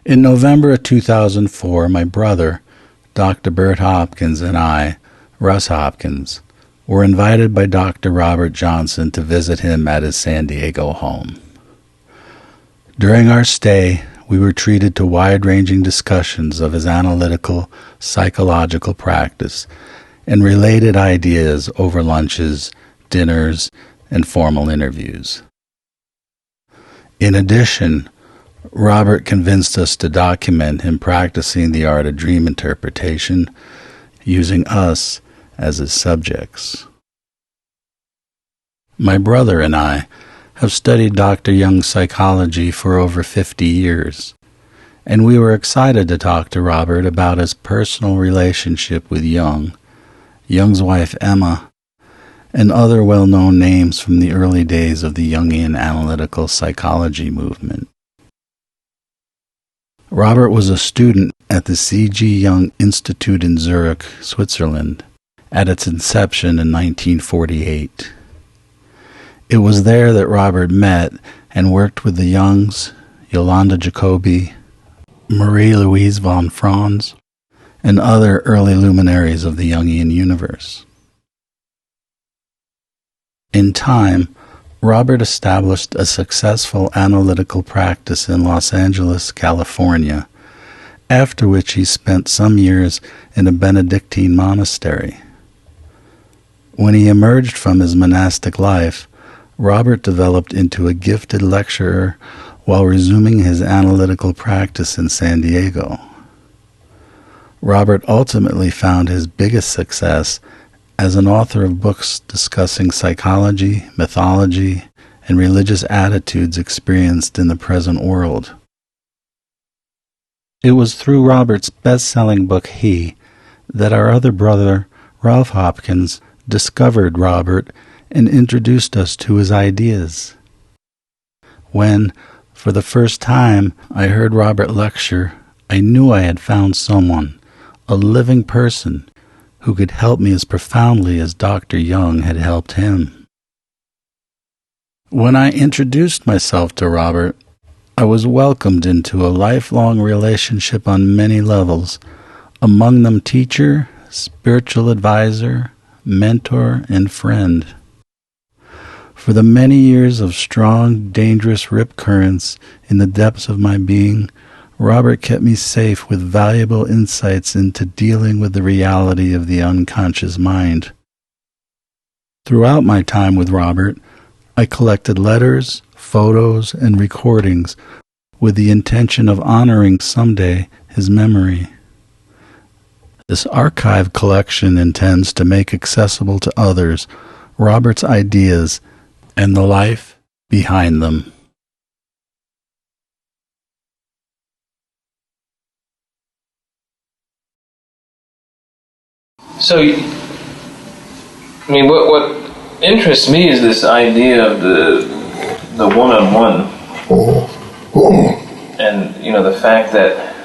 In November of 2004, my brother, Dr. Burt Hopkins, and I, Russ Hopkins, were invited by Dr. Robert Johnson to visit him at his San Diego home. During our stay, we were treated to wide-ranging discussions of his analytical, psychological practice and related ideas over lunches, dinners, and formal interviews. In addition, Robert convinced us to document him practicing the art of dream interpretation, using us as his subjects. My brother and I have studied Dr. Jung's psychology for over 50 years, and we were excited to talk to Robert about his personal relationship with Jung, Jung's wife Emma, and other well-known names from the early days of the Jungian analytical psychology movement. Robert was a student at the C.G. Jung Institute in Zurich, Switzerland, at its inception in 1948. It was there that Robert met and worked with the Jungs, Yolanda Jacobi, Marie-Louise von Franz, and other early luminaries of the Jungian universe. In time, Robert established a successful analytical practice in Los Angeles, California, after which he spent some years in a Benedictine monastery. When he emerged from his monastic life, Robert developed into a gifted lecturer while resuming his analytical practice in San Diego. Robert ultimately found his biggest success as an author of books discussing psychology, mythology, and religious attitudes experienced in the present world. It was through Robert's best-selling book, He, that our other brother, Ralph Hopkins, discovered Robert and introduced us to his ideas. When, for the first time, I heard Robert lecture, I knew I had found someone, a living person, who could help me as profoundly as Dr. Jung had helped him. When I introduced myself to Robert, I was welcomed into a lifelong relationship on many levels, among them teacher, spiritual advisor, mentor, and friend. For the many years of strong, dangerous rip currents in the depths of my being, Robert kept me safe with valuable insights into dealing with the reality of the unconscious mind. Throughout my time with Robert, I collected letters, photos, and recordings with the intention of honoring someday his memory. This archive collection intends to make accessible to others Robert's ideas and the life behind them. So, I mean, what interests me is this idea of the one-on-one, and the fact that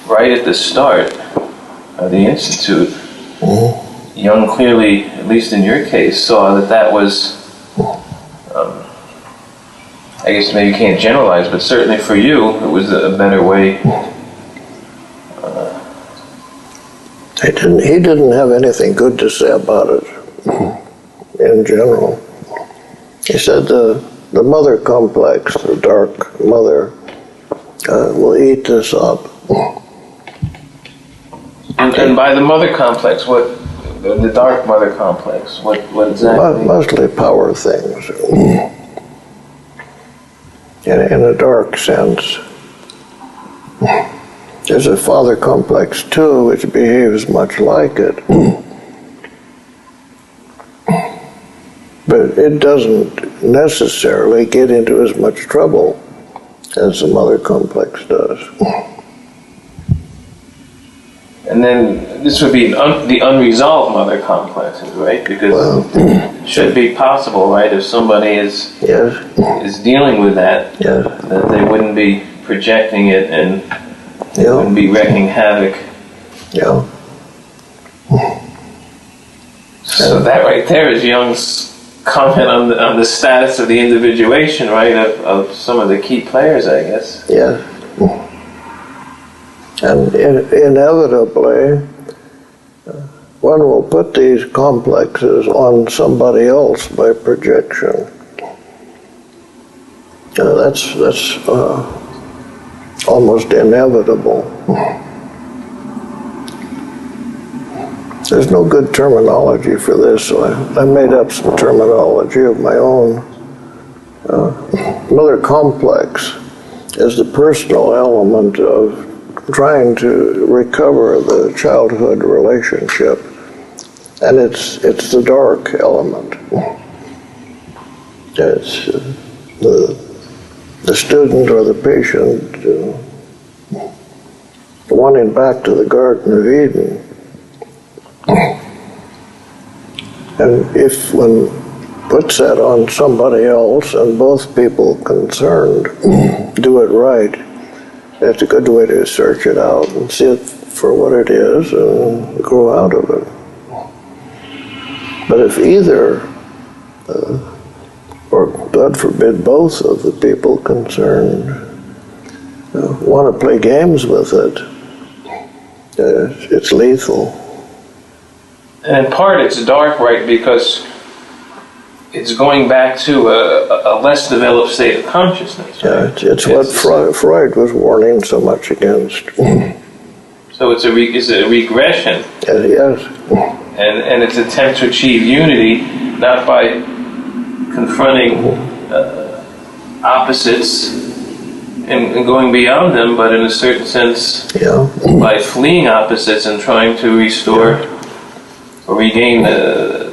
right at the start of the Institute, Jung clearly, at least in your case, saw that was, I guess maybe you can't generalize, but certainly for you, it was a better way. He didn't have anything good to say about it in general. He said the mother complex, the dark mother, will eat this up. And by the mother complex, what the dark mother complex? What exactly? Mostly power things, in a dark sense. There's a father complex too, which behaves much like it. But it doesn't necessarily get into as much trouble as the mother complex does. And then this would be the unresolved mother complexes, right? Because it should be possible, right? If somebody is dealing with that, that they wouldn't be projecting it and wouldn't be wreaking havoc. Yeah. So that right there is Jung's comment on the status of the individuation, right? Of some of the key players, I guess. Yeah. And inevitably, one will put these complexes on somebody else by projection. That's almost inevitable. There's no good terminology for this, so I made up some terminology of my own. Another complex is the personal element of trying to recover the childhood relationship, and it's the dark element. It's the student or the patient wanting back to the Garden of Eden. And if one puts that on somebody else and both people concerned do it right, it's a good way to search it out and see it for what it is and grow out of it. But if either, or God forbid both of the people concerned want to play games with it, it's lethal. And in part it's dark, right, because it's going back to a less developed state of consciousness. Right? Yeah, it's what Freud was warning so much against. So it's a regression. Yes. And it's an attempt to achieve unity, not by confronting opposites and going beyond them, but in a certain sense, by fleeing opposites and trying to restore or regain the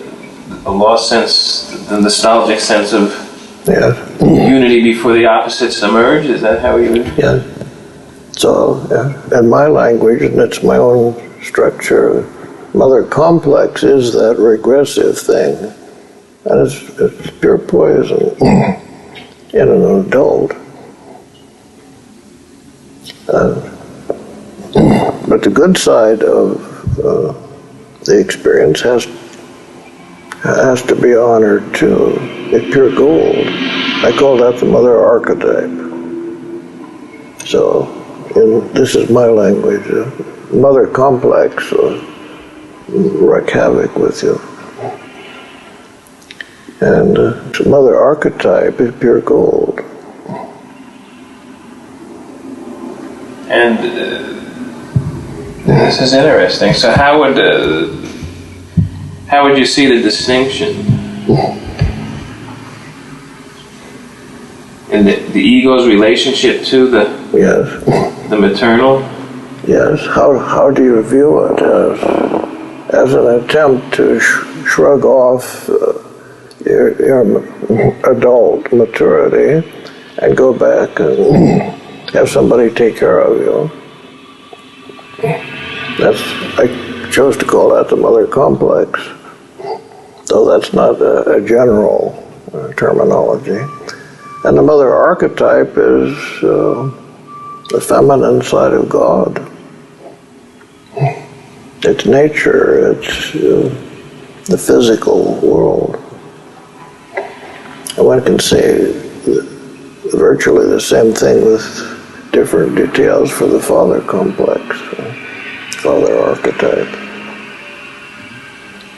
lost sense, the nostalgic sense of unity before the opposites emerge. Is that how you would? Yeah. So, in my language, and it's my own structure, mother complex is that regressive thing, and it's pure poison in an adult. But the good side of the experience has to be honored too. It's pure gold. I call that the mother archetype. So, this is my language. Mother complex will wreak havoc with you. And mother archetype is pure gold. And this is interesting. So how would you see the distinction in the ego's relationship to the maternal? Yes. How do you view it as an attempt to shrug off your adult maturity and go back and have somebody take care of you? I chose to call that the mother complex, though that's not a general terminology. And the mother archetype is the feminine side of God. It's nature, it's the physical world. And one can say virtually the same thing with different details for the father complex, father archetype.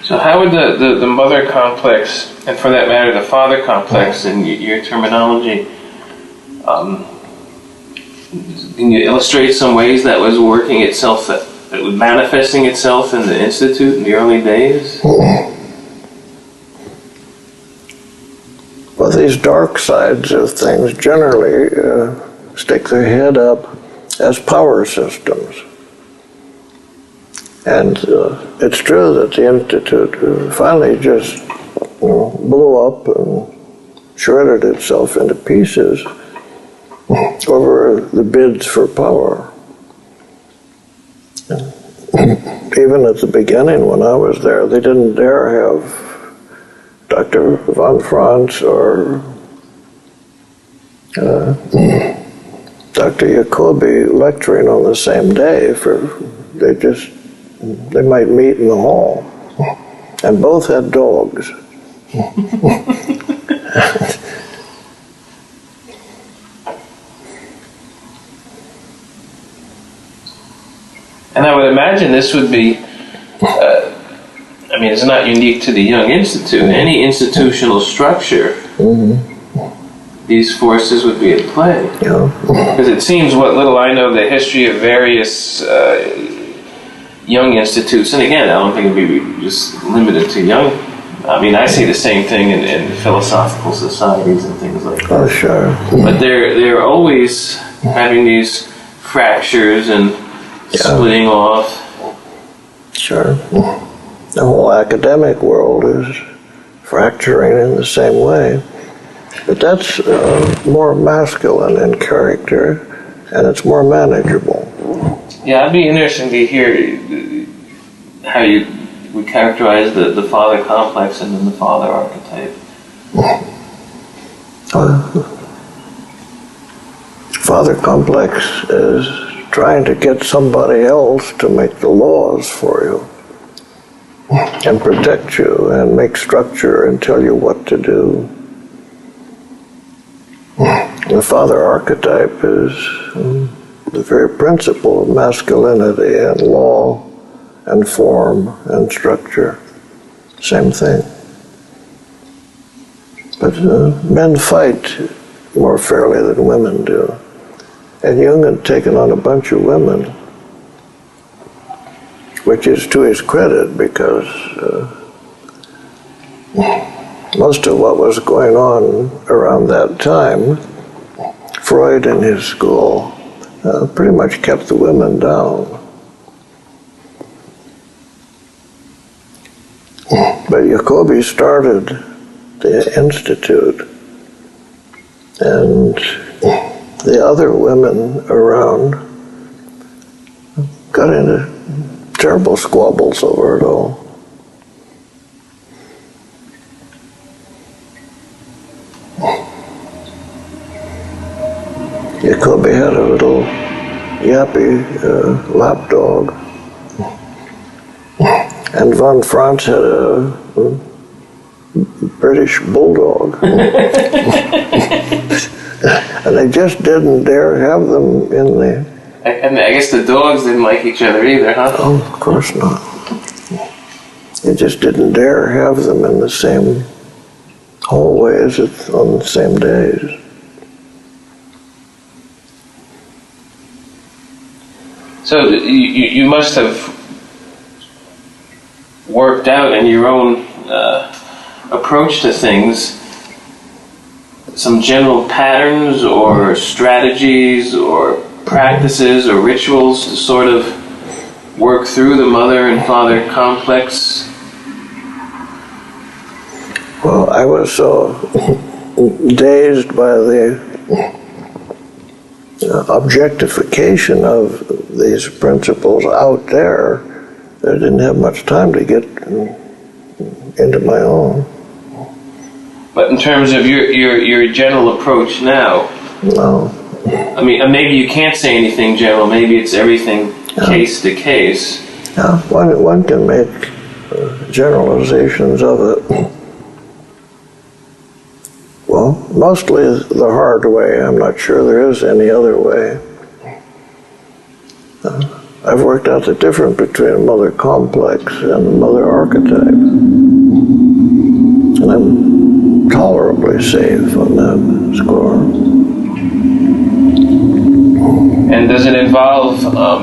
So how would the mother complex, and for that matter the father complex in your terminology, can you illustrate some ways that was working itself, that was manifesting itself in the Institute in the early days? Well, these dark sides of things generally stick their head up as power systems. And it's true that the Institute finally just blew up and shredded itself into pieces over the bids for power. Even at the beginning when I was there, they didn't dare have Dr. von Franz or Dr. Jacobi lecturing on the same day. They might meet in the hall. And both had dogs. imagine this would be, I mean, it's not unique to the Jung Institute. Any institutional structure, these forces would be at play. Because it seems what little I know the history of various Jung Institutes, and again, I don't think it would be just limited to Jung. I mean, I see the same thing in philosophical societies and things like that. Oh, sure. But they're always having these fractures and splitting off. Sure. The whole academic world is fracturing in the same way. But that's more masculine in character, and it's more manageable. Yeah, I'd be interested to hear how you would characterize the father complex and then the father archetype. Father complex is trying to get somebody else to make the laws for you and protect you and make structure and tell you what to do. The father archetype is the very principle of masculinity and law and form and structure. Same thing. But men fight more fairly than women do. And Jung had taken on a bunch of women, which is to his credit because most of what was going on around that time, Freud and his school pretty much kept the women down. But Jacobi started the Institute, and the other women around got into terrible squabbles over it all. Jacobi had a little yappy lapdog, and von Franz had a British bulldog. And they just didn't dare have them in the... And I guess the dogs didn't like each other either, huh? Oh, of course not. They just didn't dare have them in the same hallways on the same days. So you must have worked out in your own approach to things some general patterns or strategies or practices or rituals to sort of work through the mother and father complex? Well, I was so dazed by the objectification of these principles out there that I didn't have much time to get into my own. But in terms of your general approach now, No. I mean, maybe you can't say anything general. Maybe it's everything case to case. Yeah, one can make generalizations of it. Well, mostly the hard way. I'm not sure there is any other way. I've worked out the difference between a mother complex and a mother archetype. And I'm tolerably safe on that score. And does it involve, well,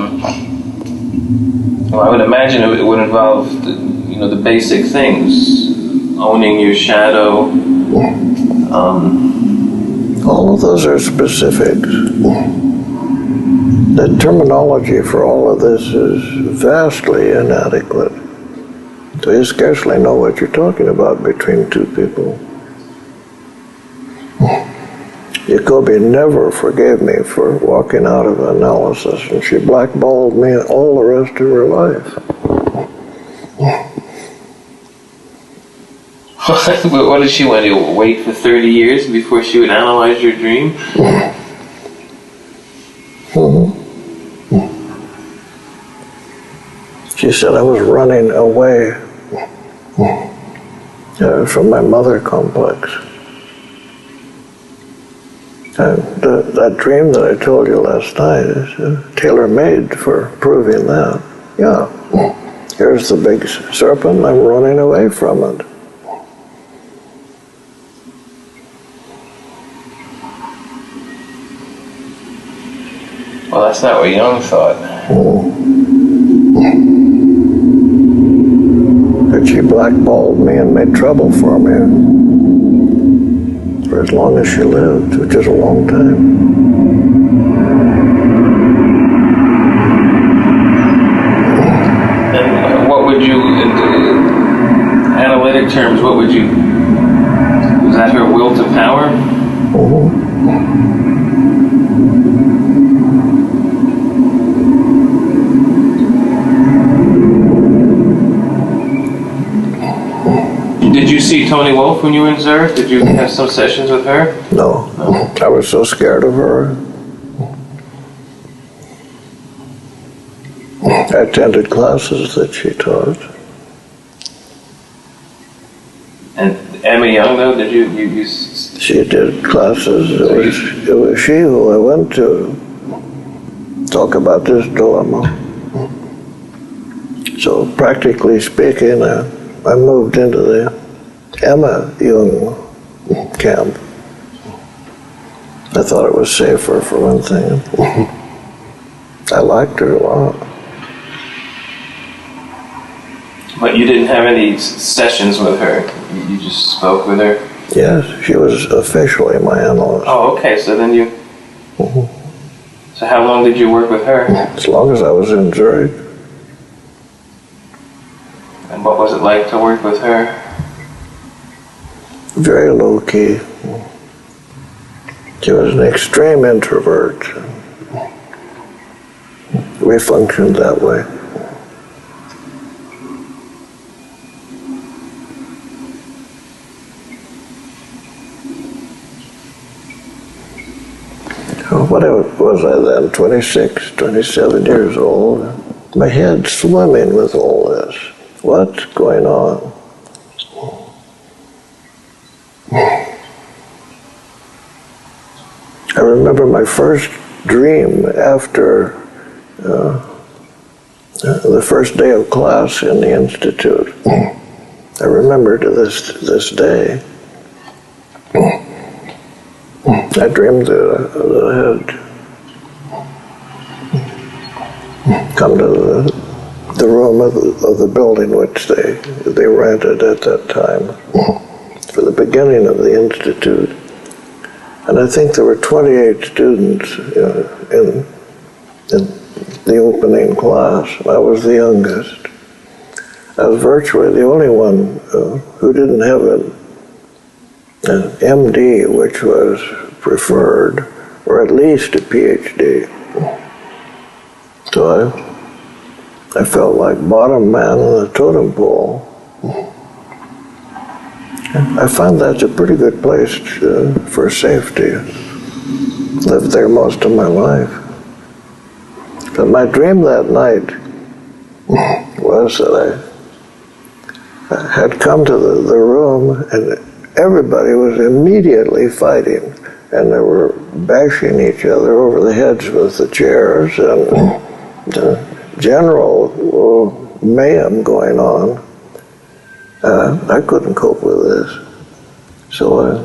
I would imagine it would involve the basic things, owning your shadow. All of those are specifics. The terminology for all of this is vastly inadequate. So you scarcely know what you're talking about between two people. Jacobi never forgave me for walking out of analysis, and she blackballed me all the rest of her life. What did she want to wait for 30 years before she would analyze your dream? She said I was running away from my mother complex. That dream that I told you last night is tailor-made for proving that. Yeah. Here's the big serpent, I'm running away from it. Well, that's not what Jung thought. But she blackballed me and made trouble for me for as long as she lived, which is a long time. And what would you, in analytic terms, what would you, was that her will to power? Did you see Toni Wolff when you were in Zurich? Did you have some sessions with her? No. I was so scared of her. I attended classes that she taught. And Emma Jung, though, did you She did classes. It was she who I went to talk about this dilemma. So practically speaking, I moved into the Emma Jung camp. I thought it was safer for one thing. I liked her a lot. But you didn't have any sessions with her? You just spoke with her? Yes, she was officially my analyst. Oh, okay, so then you... So how long did you work with her? As long as I was in Zurich. And what was it like to work with her? Very low-key. She was an extreme introvert. We functioned that way. What was I then? 26, 27 years old. My head swimming with all this. What's going on? I remember my first dream after the first day of class in the Institute. I remember to this day. I dreamed that I had come to the room of the building which they rented at that time for the beginning of the Institute. And I think there were 28 students in the opening class. I was the youngest. I was virtually the only one who didn't have an MD, which was preferred, or at least a PhD. So I felt like bottom man on the totem pole. I found that's a pretty good place for safety. Lived there most of my life. But my dream that night was that I had come to the room and everybody was immediately fighting, and they were bashing each other over the heads with the chairs, and general mayhem going on. I couldn't cope with this. So I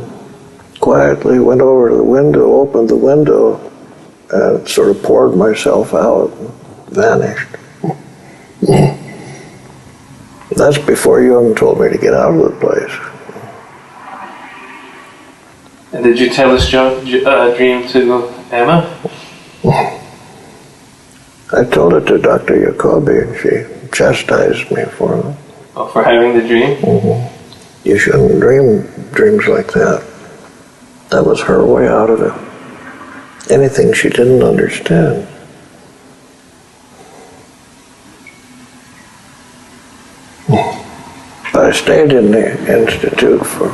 quietly went over to the window, opened the window, and sort of poured myself out and vanished. That's before Jung told me to get out of the place. And did you tell this dream to Emma? I told it to Dr. Jacobi, and she chastised me for it. Oh, for having the dream? Mm-hmm. You shouldn't dream dreams like that. That was her way out of it. Anything she didn't understand. But I stayed in the Institute for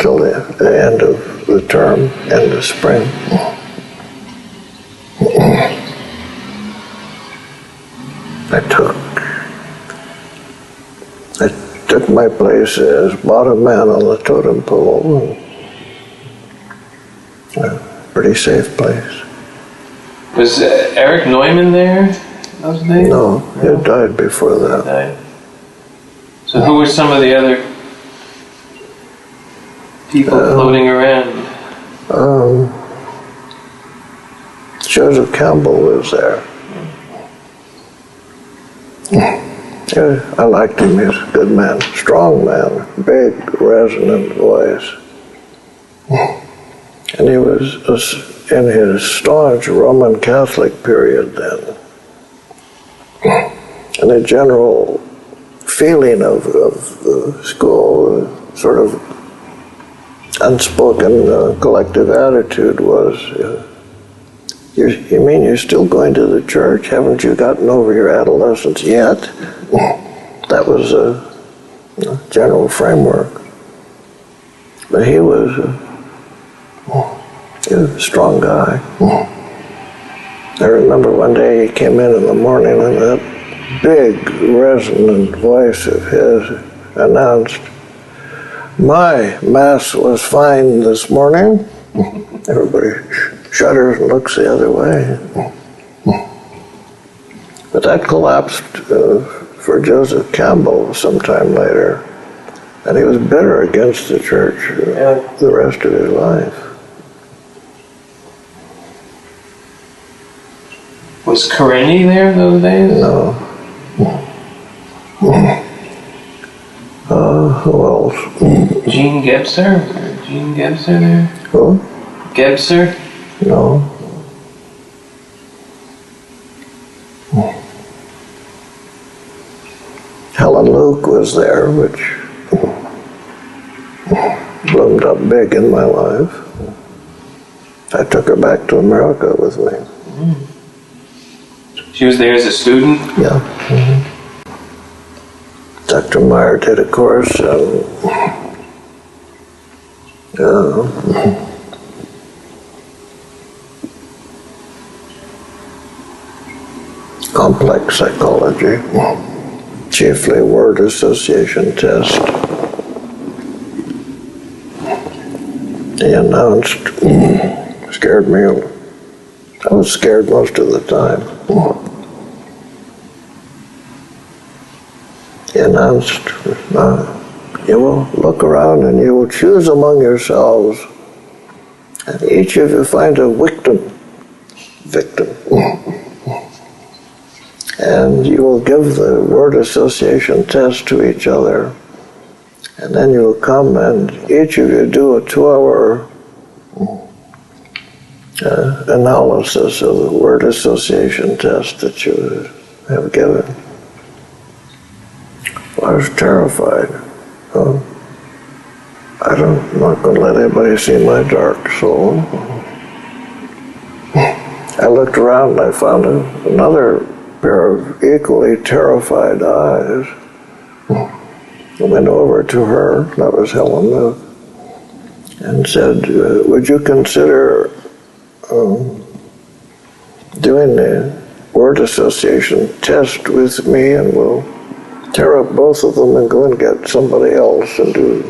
till the end of the term, end of spring. I took my place as bottom man on the totem pole. pretty safe place. Was Eric Neumann there those days? No, he had died before that. Died. So who were some of the other people floating around? Joseph Campbell was there. I liked him. He was a good man, strong man, big, resonant voice. And he was in his staunch Roman Catholic period then. And the general feeling of the school, sort of unspoken collective attitude was, you mean you're still going to the church? Haven't you gotten over your adolescence yet? That was a general framework. But he was a strong guy. I remember one day he came in the morning and that big resonant voice of his announced, "My Mass was fine this morning." Everybody shudders and looks the other way. But that collapsed for Joseph Campbell sometime later, and he was bitter against the church the rest of his life. Was Karenni there those days? No. Who else? Gene Gebser? Was there Gene Gebser there? Who? Gebser? No. Helen Luke was there, which bloomed up big in my life. I took her back to America with me. She was there as a student? Yeah. Dr. Meyer did a course on complex psychology, chiefly word association test. He announced, scared me. I was scared most of the time. He announced, you will look around and you will choose among yourselves, and each of you find a victim. And you will give the word association test to each other. And then you will come and each of you do a 2-hour analysis of the word association test that you have given. I was terrified. I'm not going to let anybody see my dark soul. I looked around and I found another pair of equally terrified eyes. I went over to her, that was Helen Luke, and said, would you consider doing the word association test with me, and we'll tear up both of them and go and get somebody else and do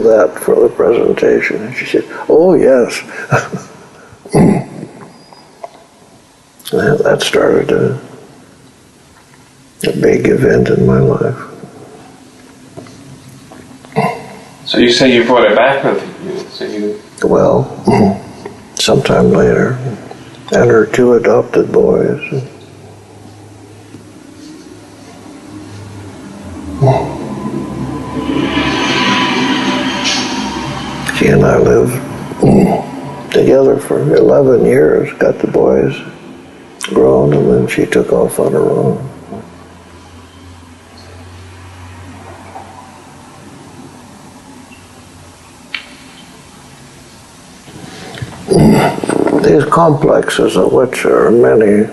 that for the presentation. And she said, oh yes. And that started a big event in my life. So you say you brought it back with you? Well, sometime later, and her 2 adopted boys. She and I lived together for 11 years, got the boys grown, and then she took off on her own. These complexes, of which there are many,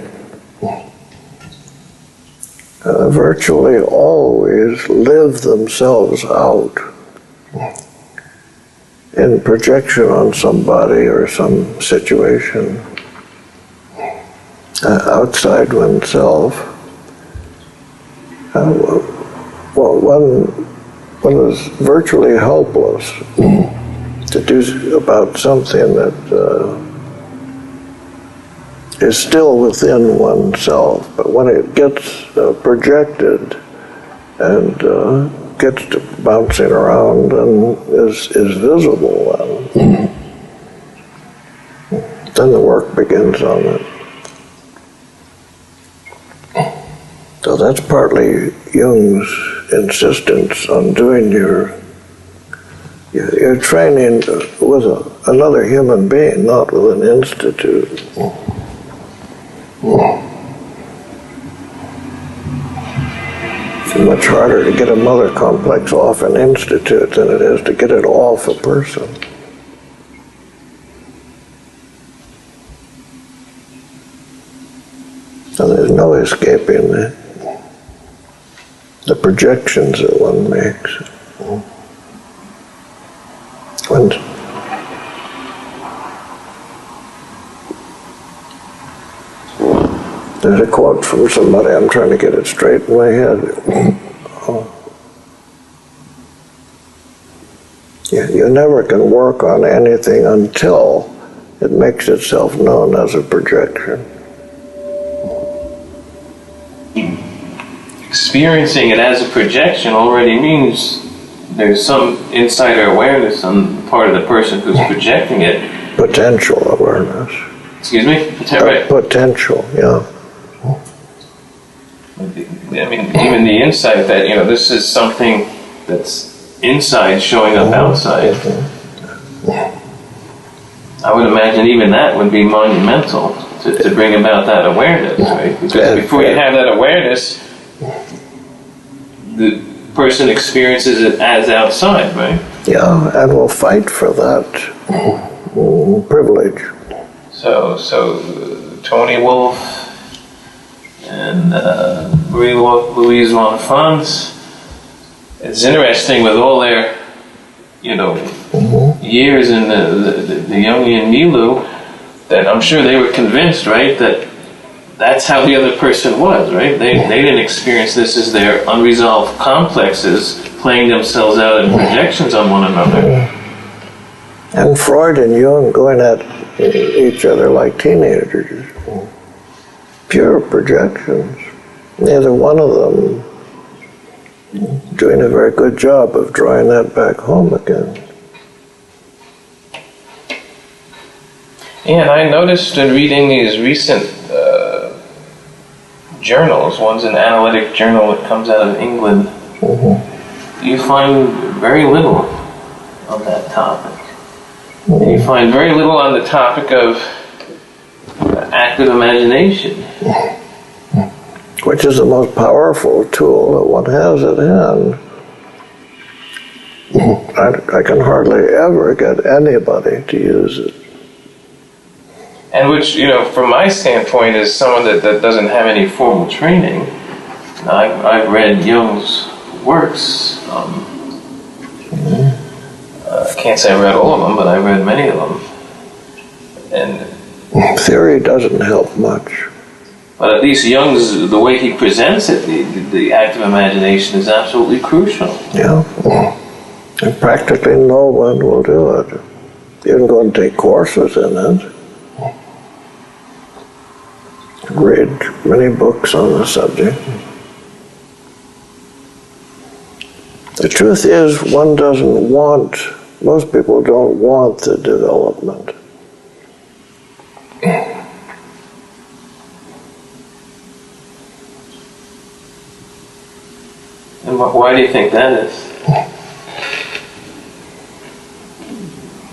virtually always live themselves out in projection on somebody or some situation outside oneself. One is virtually helpless to do about something that is still within oneself, but when it gets projected and gets to bouncing around and is visible, then the work begins on it. So that's partly Jung's insistence on doing your training with another human being, not with an institute. It's much harder to get a mother complex off an institute than it is to get it off a person. So there's no escaping the projections that one makes. There's a quote from somebody, I'm trying to get it straight in my head. You never can work on anything until it makes itself known as a projection. Experiencing it as a projection already means there's some insider awareness on the part of the person who's projecting it. Potential awareness. Excuse me? Right. Potential, yeah. I mean, even the insight that, this is something that's inside showing up outside. I would imagine even that would be monumental to bring about that awareness, right? Because before you have that awareness, the person experiences it as outside, right? Yeah, and will fight for that privilege. So Tony Wolff and Louise L'Enfance, it's interesting with all their, years in the Jungian milieu, that I'm sure they were convinced, right, that that's how the other person was, right? They didn't experience this as their unresolved complexes playing themselves out in projections on one another. And Freud and Jung going at each other like teenagers. Pure projections. Neither one of them doing a very good job of drawing that back home again. And I noticed in reading these recent journals, one's an analytic journal that comes out of England, you find very little on that topic. And you find very little on the topic of active imagination. Which is the most powerful tool that one has at hand. I can hardly ever get anybody to use it. And which, from my standpoint, is someone that doesn't have any formal training. I've read Jung's works. I can't say I read all of them, but I read many of them. And theory doesn't help much. But at least Jung's, the way he presents it, the active imagination is absolutely crucial. Yeah. And practically no one will do it. You can go and take courses in it. Read many books on the subject. The truth is, most people don't want the development. And why do you think that is?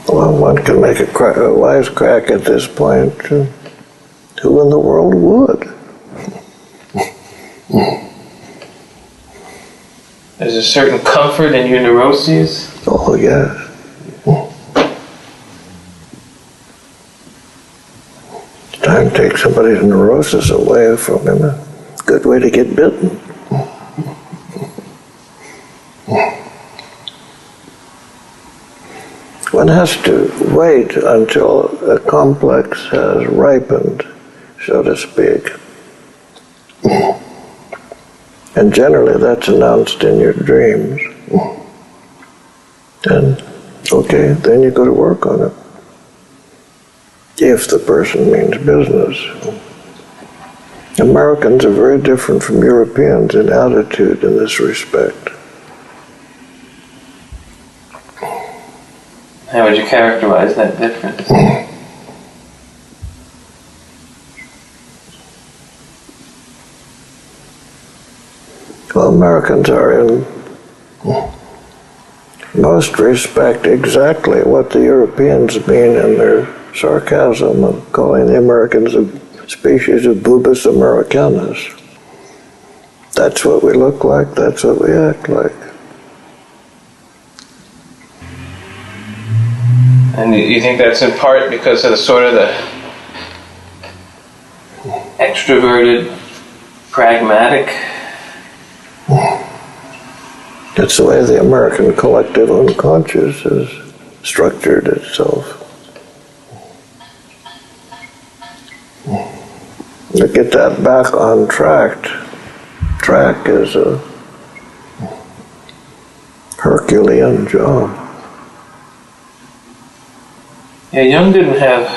Well, one can make a wise crack at this point. Who in the world would? There's a certain comfort in your neuroses? Oh, yes. It's time to take somebody's neurosis away from him. A good way to get bitten. One has to wait until a complex has ripened, so to speak. And generally that's announced in your dreams. And, okay, then you go to work on it. if the person means business. Americans are very different from Europeans in attitude in this respect. How would you characterize that difference? Well, Americans are in most respect exactly what the Europeans mean in their sarcasm of calling the Americans a species of bubis americanus. That's what we look like, that's what we act like. And you think that's in part because of the sort of the extroverted, pragmatic? That's the way the American collective unconscious has structured itself. To get that back on track is a Herculean job. Yeah, Jung didn't have...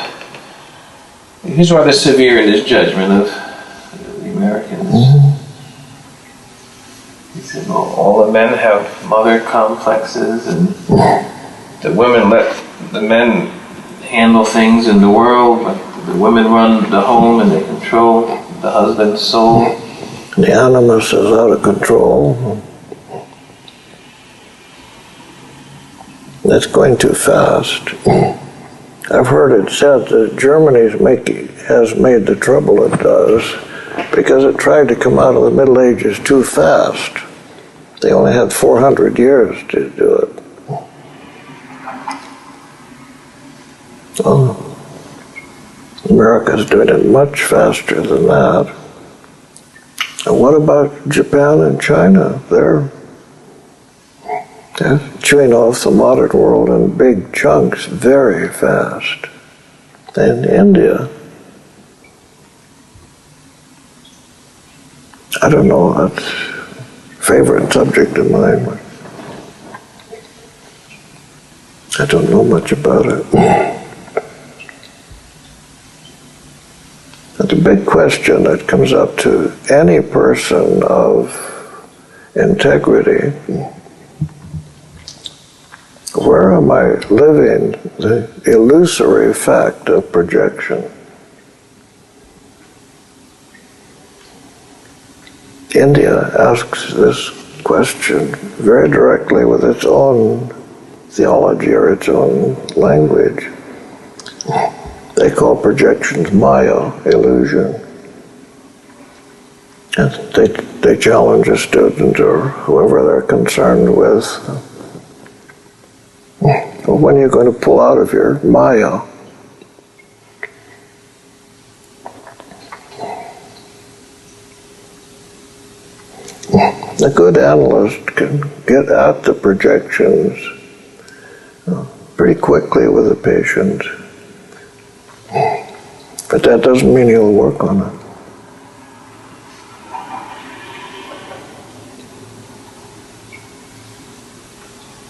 He's rather severe in his judgment of the Americans. He said, well, all the men have mother complexes, and the women let the men handle things in the world, but the women run the home and they control the husband's soul. The animus is out of control. That's going too fast. I've heard it said that Germany has made the trouble it does because it tried to come out of the Middle Ages too fast. They only had 400 years to do it. Oh. America's doing it much faster than that. And what about Japan and China? They're chewing off the modern world in big chunks very fast. And India, I don't know, that's a favorite subject of mine. I don't know much about it. But the big question that comes up to any person of integrity: where am I living the illusory fact of projection? India asks this question very directly with its own theology or its own language. They call projections Maya, illusion. And they challenge a student or whoever they're concerned with. Well, when are you going to pull out of your Maya? A good analyst can get at the projections pretty quickly with the patient. But that doesn't mean he'll work on it.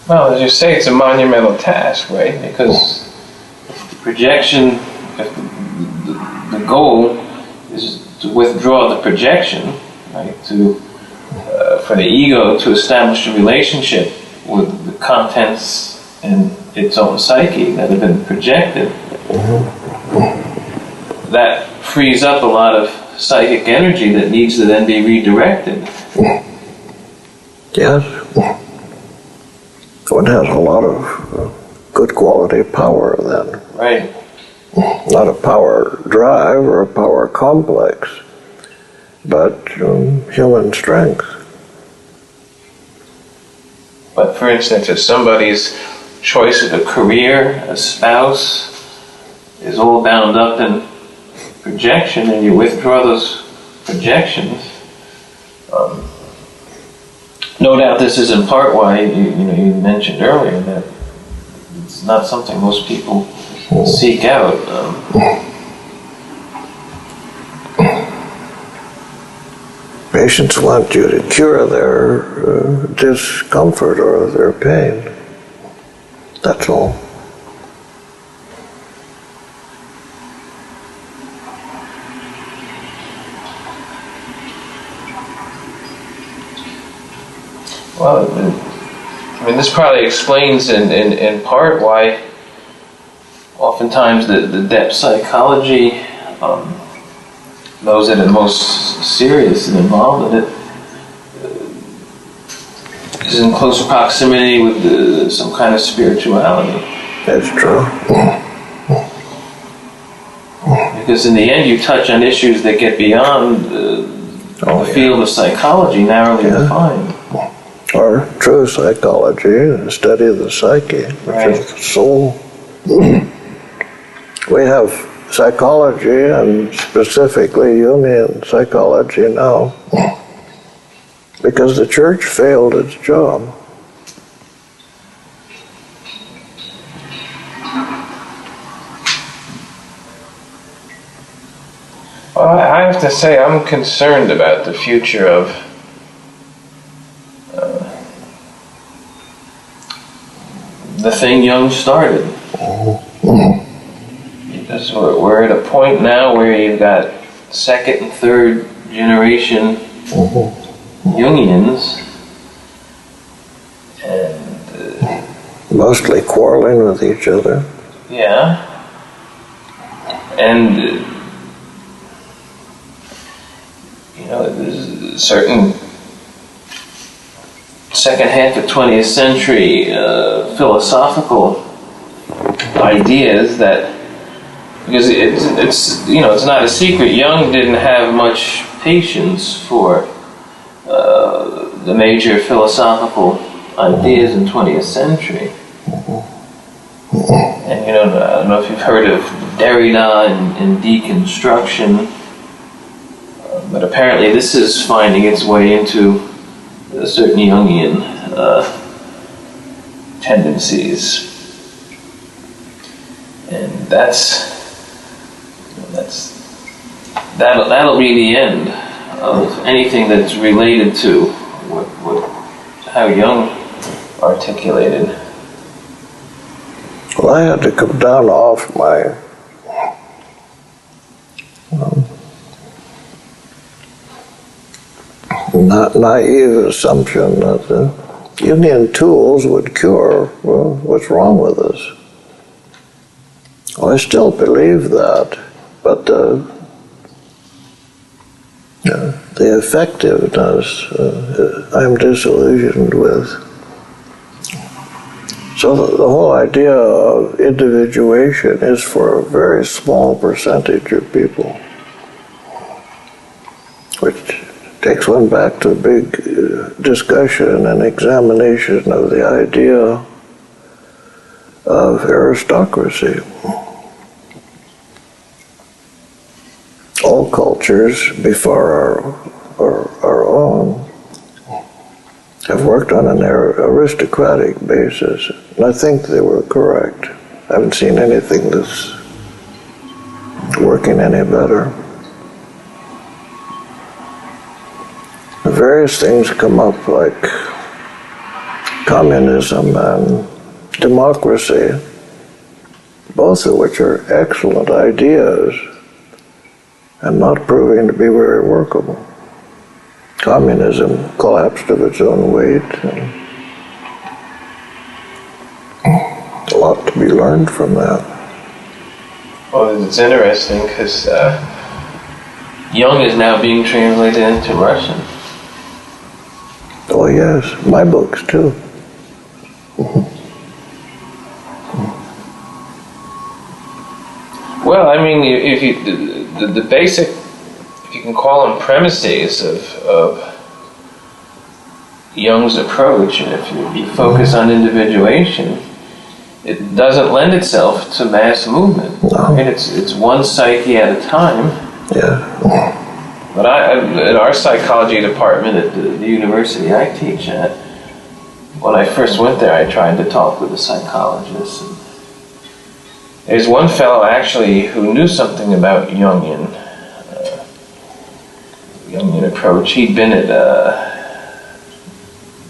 Well, as you say, it's a monumental task, right? Because projection, the goal is to withdraw the projection, right? For the ego to establish a relationship with the contents and its own psyche that have been projected. That frees up a lot of psychic energy that needs to then be redirected. Yes. One has a lot of good quality power then. Right. Not a power drive or a power complex, but human strength. But for instance, if somebody's choice of a career, a spouse, is all bound up in projection, and you withdraw those projections, no doubt this is in part why you mentioned earlier that it's not something most people seek out. Patients want you to cure their discomfort or their pain. That's all. Well, I mean, this probably explains in part why oftentimes the depth psychology, those that are most serious and involved in it, is in closer proximity with some kind of spirituality. That's true. Because in the end, you touch on issues that get beyond the field of psychology, narrowly defined. Or true psychology, the study of the psyche, which is the soul. We have psychology, and specifically Jungian psychology now, because the church failed its job. Well, I have to say I'm concerned about the future of the thing Jung started. Because we're at a point now where you've got second and third generation Jungians, and mostly quarreling with each other. Yeah, and there's certain second half of 20th century philosophical ideas that, because it's not a secret, Jung didn't have much patience for the major philosophical ideas in 20th century. And I don't know if you've heard of Derrida and deconstruction, but apparently this is finding its way into certain Jungian tendencies, and that'll be the end of anything that's related to how Jung articulated. Well, I had to come down off my not naive assumption that the Jungian tools would cure. Well, what's wrong with us? Well, I still believe that, but the effectiveness I'm disillusioned with. So the whole idea of individuation is for a very small percentage of people, which takes one back to a big discussion and examination of the idea of aristocracy. All cultures before our own have worked on an aristocratic basis, and I think they were correct. I haven't seen anything that's working any better. Various things come up like communism and democracy, both of which are excellent ideas and not proving to be very workable. Communism collapsed of its own weight, and a lot to be learned from that. Well, it's interesting because Jung is now being translated into Russian. Oh yes, my books too. Well, I mean, if you the basic, if you can call them premises of Jung's approach, and if you focus on individuation, it doesn't lend itself to mass movement. No. Right? It's one psyche at a time. Yeah. But in our psychology department at the university I teach at, when I first went there, I tried to talk with the psychologists. And there's one fellow actually who knew something about Jungian approach. He'd been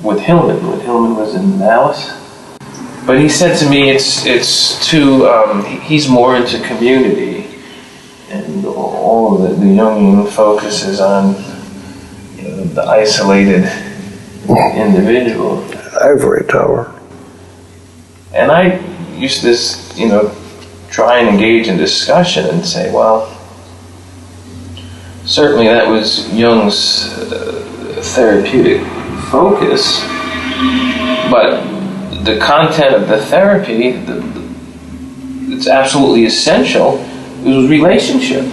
with Hillman when Hillman was in Dallas. But he said to me, it's too. He's more into community. And all of the Jungian focuses on the isolated individual. Ivory tower. And I used to, try and engage in discussion and say, well, certainly that was Jung's therapeutic focus, but the content of the therapy, it's absolutely essential, it was relationship.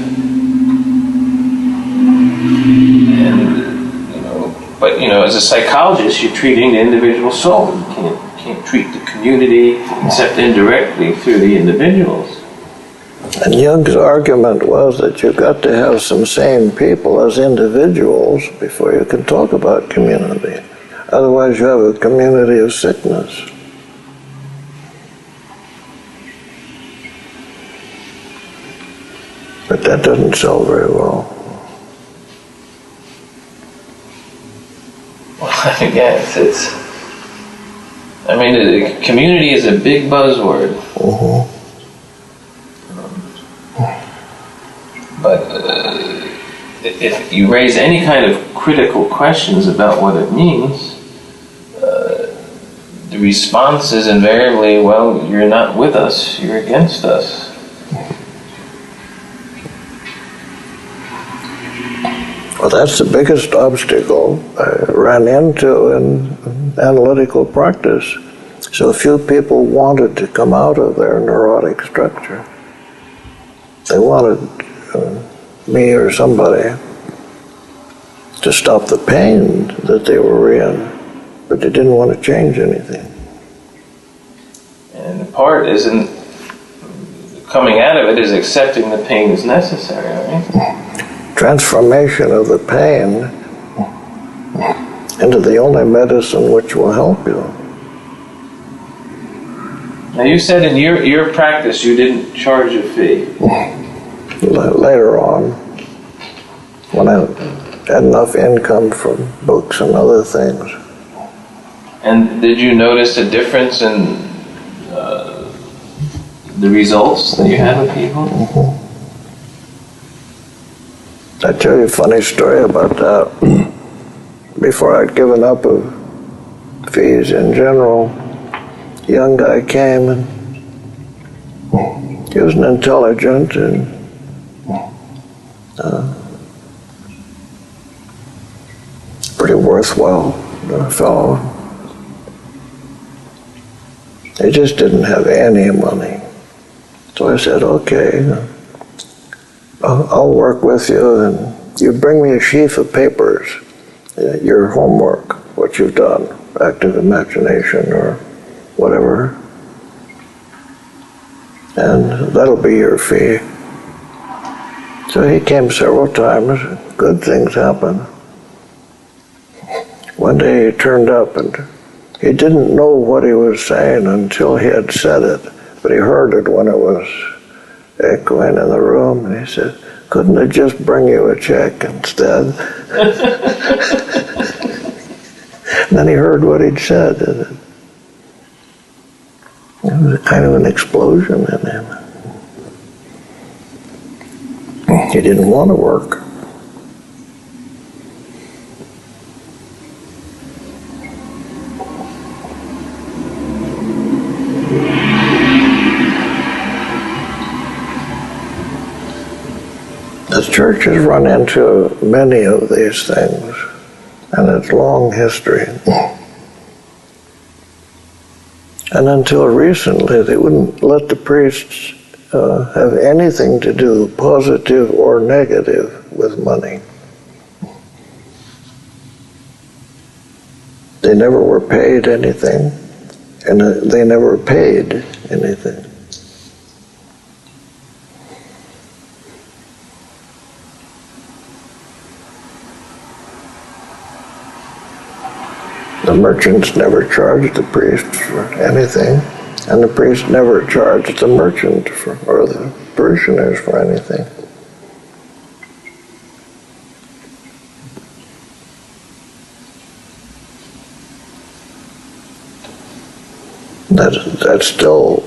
But as a psychologist, you're treating the individual soul. You can't treat the community except indirectly through the individuals. And Jung's argument was that you've got to have some sane people as individuals before you can talk about community. Otherwise, you have a community of sickness. But that doesn't sell very well. Again, community is a big buzzword. But if you raise any kind of critical questions about what it means, the response is invariably, well, you're not with us, you're against us. Well, that's the biggest obstacle I ran into in analytical practice. So few people wanted to come out of their neurotic structure. They wanted me or somebody to stop the pain that they were in, but they didn't want to change anything. And the part isn't coming out of it is accepting the pain is necessary, right? Transformation of the pain into the only medicine which will help you. Now you said in your practice you didn't charge a fee. Later on, when I had enough income from books and other things. And did you notice a difference in the results that you had with people? I'll tell you a funny story about that. Before I'd given up of fees in general, a young guy came and he was an intelligent and pretty worthwhile fellow. He just didn't have any money. So I said, okay, I'll work with you, and you bring me a sheaf of papers, your homework, what you've done, active imagination or whatever, and that'll be your fee. So he came several times, good things happened. One day he turned up and he didn't know what he was saying until he had said it, but he heard it when it was echoing in the room, and he said, couldn't I just bring you a check instead? And then he heard what he'd said, and it was kind of an explosion in him. He didn't want to work. The church has run into many of these things, and it's long history. And until recently, they wouldn't let the priests have anything to do, positive or negative, with money. They never were paid anything, and they never paid anything. The merchants never charged the priests for anything, and the priest never charged the merchant or the parishioners for anything. That's still,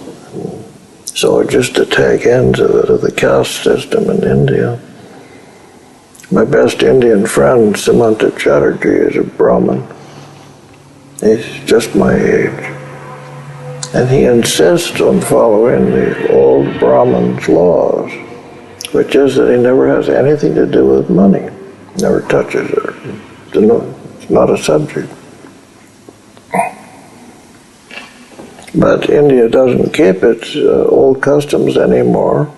so just to take into it, of the caste system in India. My best Indian friend, Samantha Chatterjee, is a Brahmin. He's just my age. And he insists on following the old Brahman's laws, which is that he never has anything to do with money, never touches it. It's not a subject. But India doesn't keep its old customs anymore,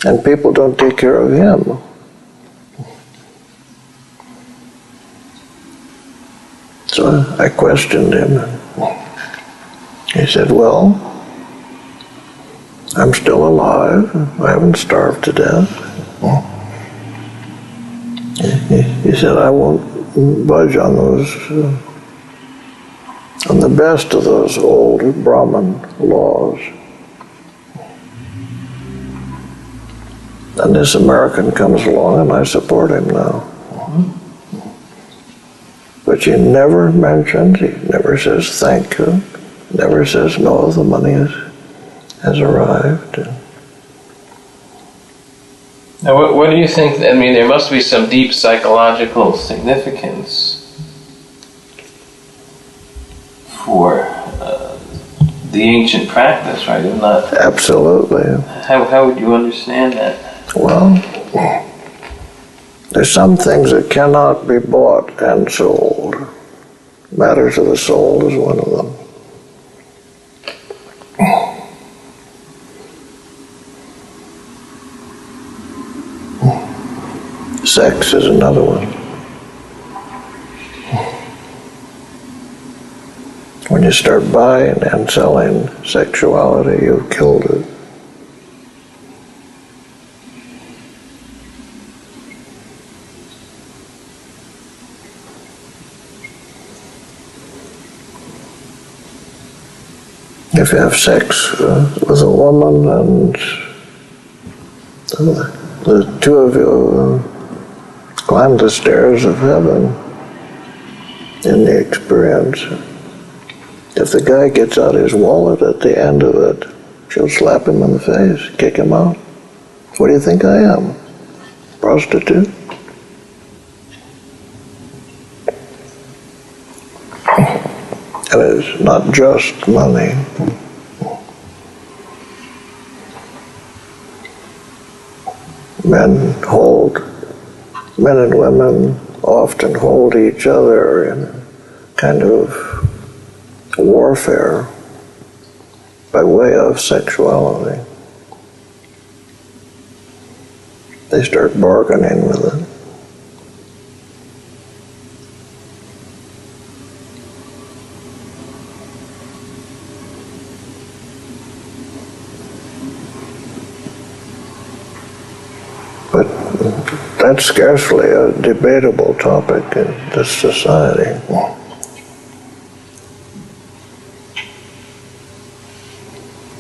and people don't take care of him. So I questioned him. He said, well, I'm still alive. I haven't starved to death. He said, I won't budge on those, on the best of those old Brahman laws. And this American comes along and I support him now. But he never mentions, he never says thank you, never says no, the money has arrived. Now, what do you think? I mean, there must be some deep psychological significance for the ancient practice, right? If not, absolutely. How would you understand that? Well, there's some things that cannot be bought and sold. Matters of the soul is one of them. Sex is another one. When you start buying and selling sexuality, you've killed it. If you have sex with a woman and the two of you climb the stairs of heaven in the experience, if the guy gets out his wallet at the end of it, she'll slap him in the face, kick him out. What do you think I am? Prostitute? And it's not just money. Men and women often hold each other in a kind of warfare by way of sexuality. They start bargaining with it. But that's scarcely a debatable topic in this society.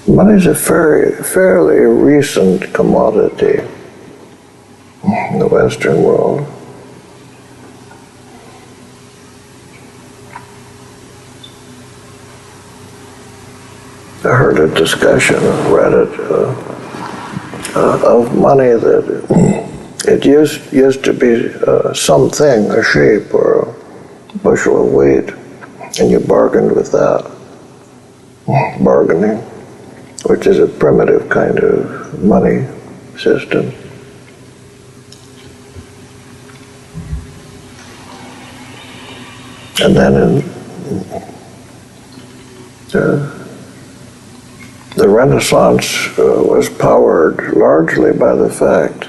Money is a fairly recent commodity in the Western world. I heard a discussion on Reddit of money that it used to be something, a sheep or a bushel of wheat, and you bargained with that. Bargaining, which is a primitive kind of money system. And then the Renaissance was powered largely by the fact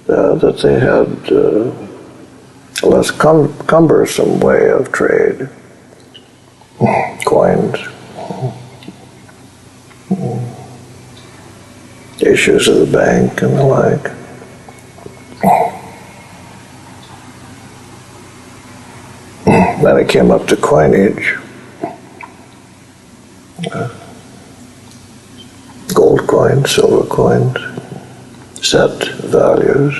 that they had a less cumbersome way of trade. Coins, issues of the bank and the like. Then it came up to coinage. Gold coins, silver coins, set values.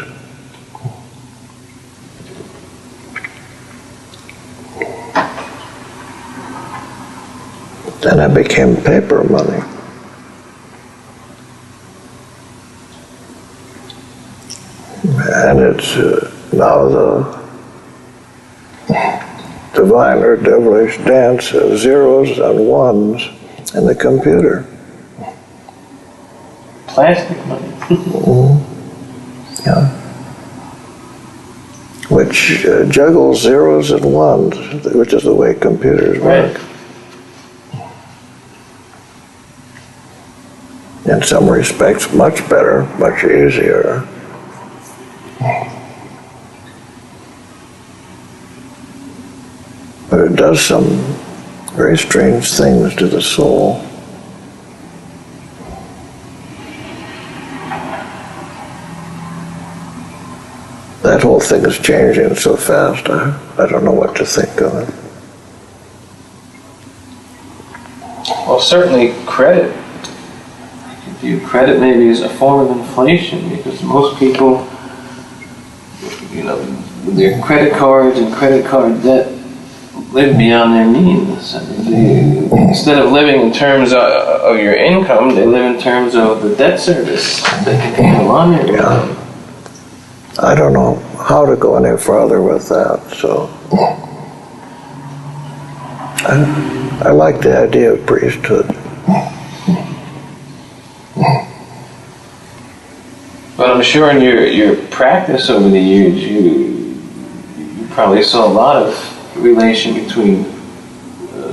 Then it became paper money. And it's now divine or devilish dance of zeros and ones in the computer. Plastic money. Yeah. Which juggles zeros and ones, which is the way computers work. Right. In some respects, much better, much easier. But it does some very strange things to the soul. That whole thing is changing so fast, I don't know what to think of it. Well, certainly credit. You credit maybe as a form of inflation, because most people, with their credit cards and credit card debt, live beyond their means. Instead of living in terms of your income, they live in terms of the debt service they can handle on their income. I don't know how to go any further with that, so I like the idea of priesthood. But I'm sure in your practice over the years, you probably saw a lot of relation between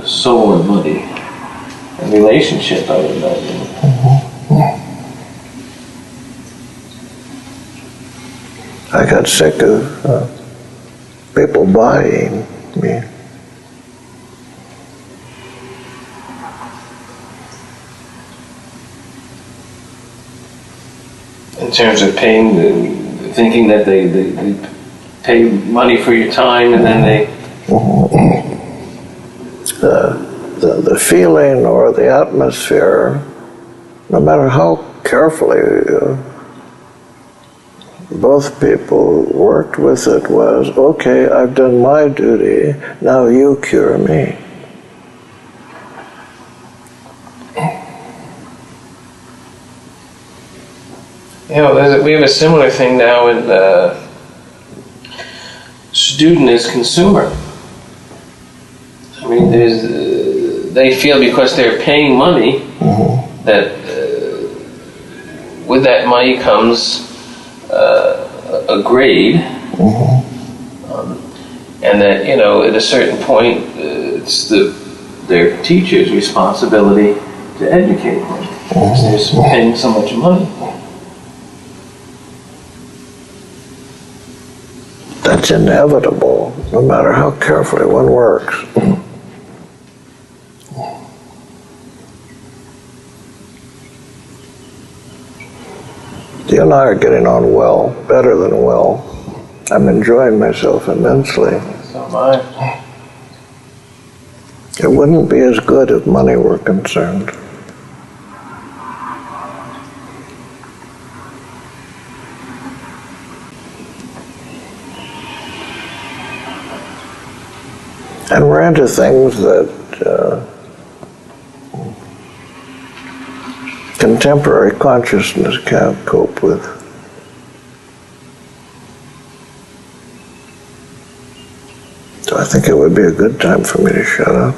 soul and body, and relationship, I would imagine. I got sick of people buying me. In terms of paying, thinking that they pay money for your time, and then they... The feeling or the atmosphere, no matter how carefully both people worked with it, was, okay, I've done my duty, now you cure me. We have a similar thing now in student as consumer. I mean, they feel because they're paying money that with that money comes a grade, and that at a certain point it's their teacher's responsibility to educate them because they're paying so much money. That's inevitable, no matter how carefully one works. You and I are getting on well, better than well. I'm enjoying myself immensely. So am I. It wouldn't be as good if money were concerned. And we're into things that contemporary consciousness can't cope with. So I think it would be a good time for me to shut up.